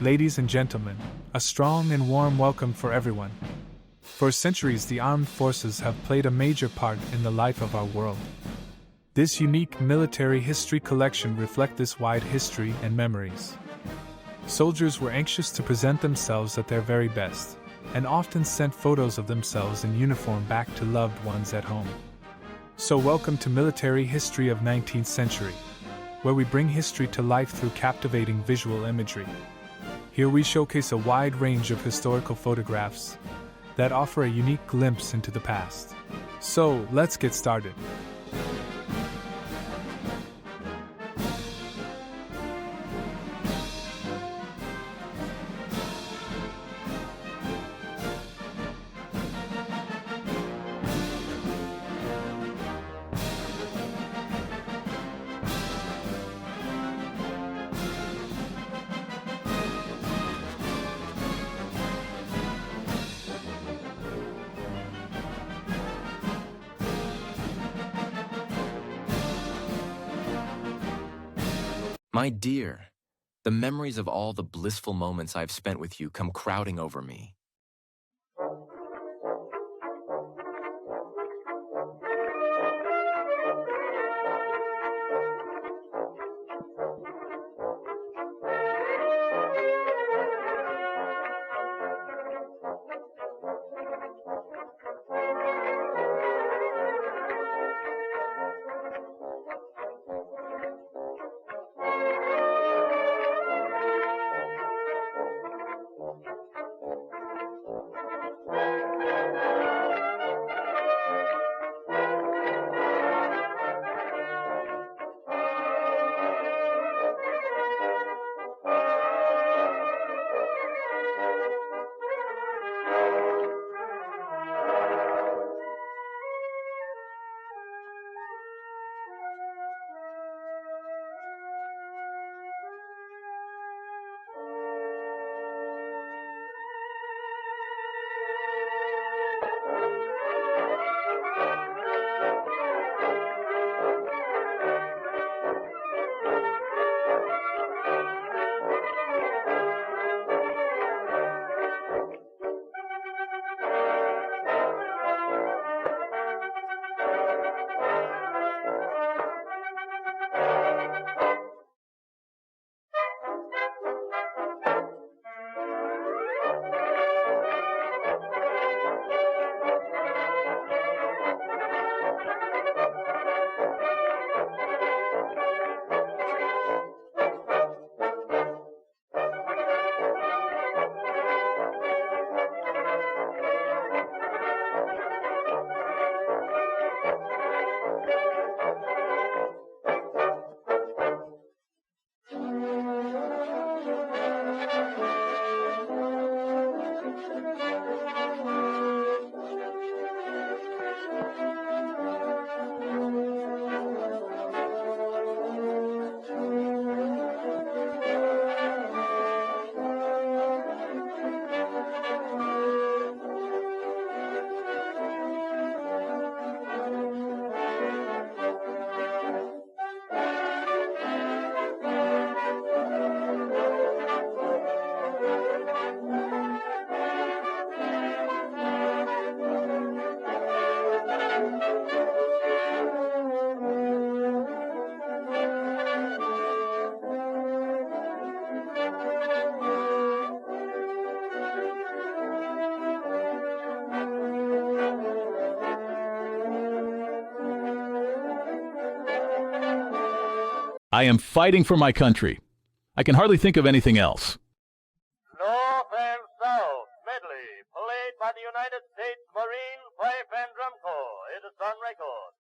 Ladies and gentlemen, a strong and warm welcome for everyone. For centuries, the armed forces have played a major part in the life of our world. This unique military history collection reflects this wide history and memories. Soldiers were anxious to present themselves at their very best, and often sent photos of themselves in uniform back to loved ones at home. So welcome to Military History of 19th Century, where we bring history to life through captivating visual imagery. Here we showcase a wide range of historical photographs that offer a unique glimpse into the past. So, let's get started. My dear, the memories of all the blissful moments I've spent with you come crowding over me. I am fighting for my country. I can hardly think of anything else. North and South medley, played by the United States Marine Pipe and Drum Corps. It is on record.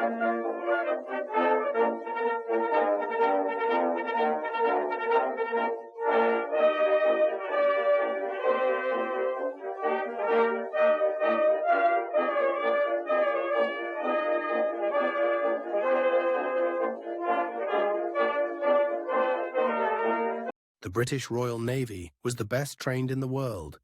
The British Royal Navy was the best trained in the world.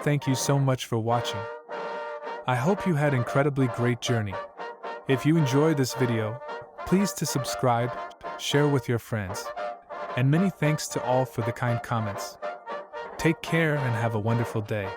Thank you so much for watching. I hope you had incredibly great journey. If you enjoyed this video, please to subscribe, share with your friends. And many thanks to all for the kind comments. Take care and have a wonderful day.